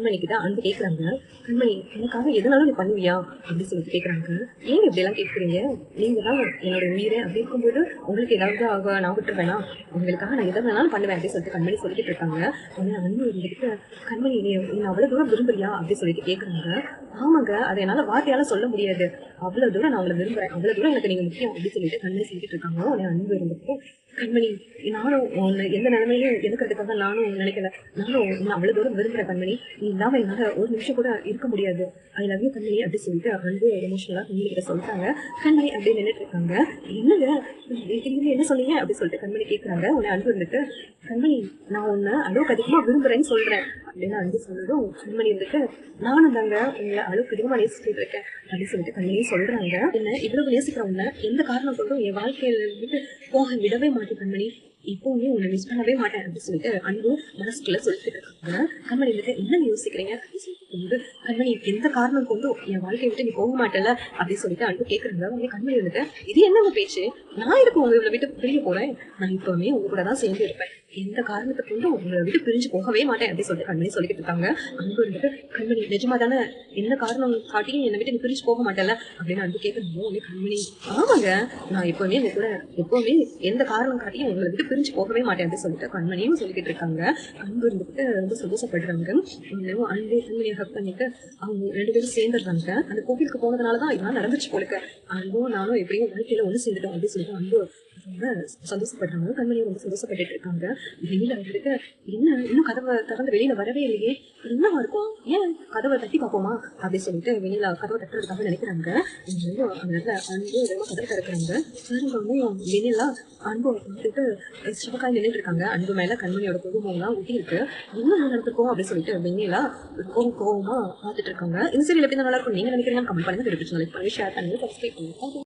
கண்மணிக்கு தான் அன்பு கேட்குறாங்க. கண்மணி, எனக்காக எதனாலும் நீ பண்ணுவியா அப்படின்னு சொல்லிட்டு கேட்குறாங்க. ஏன் இப்படியெல்லாம் கேட்குறீங்க? நீங்க தான் என்னோட உயிரே. அப்படி இருக்கும்போது உங்களுக்கு ஏதாவது ஆக நான் விட்டுருவேனா? உங்களுக்காக நான் எதை வேணாலும் பண்ணுவேன் அப்படின்னு சொல்லிட்டு கண்மணி சொல்லிட்டு இருக்காங்க. உடனே அன்பு இருந்துக்கிட்டு, கண்மணி நீ அவ்வளவு தூரம் விரும்புறியா அப்படின்னு சொல்லிட்டு கேட்குறாங்க. ஆமாங்க, அதை என்னால வார்த்தையால சொல்ல முடியாது. அவ்வளவு தூரம் நான் உங்களை விரும்புறேன், அவ்வளவு தூரம் எனக்கு நீங்க முக்கியம் அப்படின்னு சொல்லிட்டு கண்மணி சொல்லிட்டு இருக்காங்க. உடனே அன்பு இருந்துட்டு, கண்மணி, நானும் உன்னை எந்த நிலைமையிலும் இருக்கிறதுக்காக நானும் நினைக்கல. நானும் உன்னை அவ்வளவு தூரம் விரும்புறேன் கண்மணி. நீ இல்லாம என்னால ஒரு நிமிஷம் கூட இருக்க முடியாது. ஐ லவ் யூ கண்மணி அப்படி சொல்லிட்டு அன்பு எமோஷனலா கண்மணி கிட்ட சொல்லிட்டாங்க. கண்மணி அப்படியே நின்றுட்டு இருக்காங்க. என்னங்க திடீர்னு என்ன சொன்னீங்க அப்படின்னு சொல்லிட்டு கண்மணி கேட்குறாங்க. உடனே அன்பு இருந்துட்டு, கண்மணி, நான் உன்னை அளவுக்கு அதிகமா விரும்புறேன்னு சொல்றேன் அப்படின்னு அன்பு சொன்னதும் கண்மணி இருந்துட்டு, நானும் தாங்க உங்களை அளவுக்கு அதிகமா நேசிச்சுட்டு இருக்கேன் அப்படின்னு சொல்லிட்டு கண்மணியும் சொல்றாங்க. என்ன இவ்வளவு நேசிக்கிற உன்னை எந்த காரணம் கொண்டும் என் வாழ்க்கையில இருந்து போக விடவே மாட்டேன் கண்மணி. இப்பவுமே உன்னை மிஸ் பண்ணவே மாட்டேன் அப்படின்னு சொல்லிட்டு அன்பு மனசுக்குள்ள சொல்லிட்டு இருக்காங்க. கண்மணி வந்துட்டு, என்ன யோசிக்கிறீங்க அப்படின்னு சொல்லிட்டு கண்மணி, எந்த காரணம் கொண்டும் என் வாழ்க்கையை விட்டு நீ போக மாட்டல அப்படின்னு சொல்லிட்டு அன்பு கேட்கறாங்க. உடனே கண்மணி வந்துட்டு, இது என்னங்க பேச்சு? நான் எதுக்கு உங்களை விட்டு பிரிய போறேன்? நான் இப்பவுமே உங்க கூட தான் சேர்ந்து இருப்பேன். எந்த காரணத்தை கொண்டும் உங்களை விட்டு பிரிஞ்சு போகவே மாட்டேன் அப்படின்னு சொல்லிட்டு கண்மணி சொல்லிட்டு இருக்காங்க. அன்பு வந்துட்டு, கண்மணி நிஜமா தானே? எந்த காரணம் காட்டியும் என்னை விட்டு நீ பிரிஞ்சு போக மாட்டல அப்படின்னு அன்பு கேட்கணும். உடனே கண்மணி, ஆமாங்க, நான் எப்பவுமே உங்க கூட எப்பவுமே எந்த காரணம் காட்டியும் உங்களை விட்டு பிரிஞ்சு போகவே மாட்டேன் அப்படின்னு சொல்லிட்டு கண்மணியும் சொல்லிக்கிட்டு இருக்காங்க. அன்பு இருந்துட்டு ரொம்ப சந்தோஷப்படுறாங்க. அன்பு கண்மணியை ஹக் பண்ணிட்டு அவங்க 2 பேரும் சேர்ந்துடுறாங்க. அந்த கோவிலுக்கு போனதுனாலதான் இதெல்லாம் நடந்துச்சு போலுக்கு. அன்பும் நானும் எப்படியும் வாழ்க்கையில ஒண்ணு சேர்ந்துட்டோம் அப்படின்னு சொல்லிட்டு அன்பு ரொம்ப சந்தோஷப்படுறாங்க. கண்மணியும் ரொம்ப சந்தோஷப்பட்டுட்டு இருக்காங்க. வெளியில வந்துட்டு, என்ன இன்னும் கதவை திறந்து வெளியில வரவே இல்லையே, என்னவா இருக்கும், ஏன் கதவை தட்டி பார்ப்போமா அப்படின்னு சொல்லிட்டு வெளியில கதவை தட்டுறதுக்காக நினைக்கிறாங்க. அதனால அன்பு ரொம்ப கதவை திறக்கிறாங்க. திறந்தோடனே வெளியில அன்பு வந்துட்டு சிவக்காய் நின்றுட்டு இருக்காங்க. அன்பு மேல கண்மணியோட குடும்பம்லாம் ஊட்டி இருக்கு. என்ன நடந்திருக்கோம் அப்படின்னு சொல்லிட்டு வெளியில கோவமா பார்த்துட்டு இருக்காங்க. இந்த சீரியல் எப்படி நல்லா இருக்கும் நீங்க நினைக்கிறீங்க? கமெண்ட் பண்ணுங்க. ஷேர் பண்ணுங்க, சப்ஸ்கிரைப் பண்ணுங்க.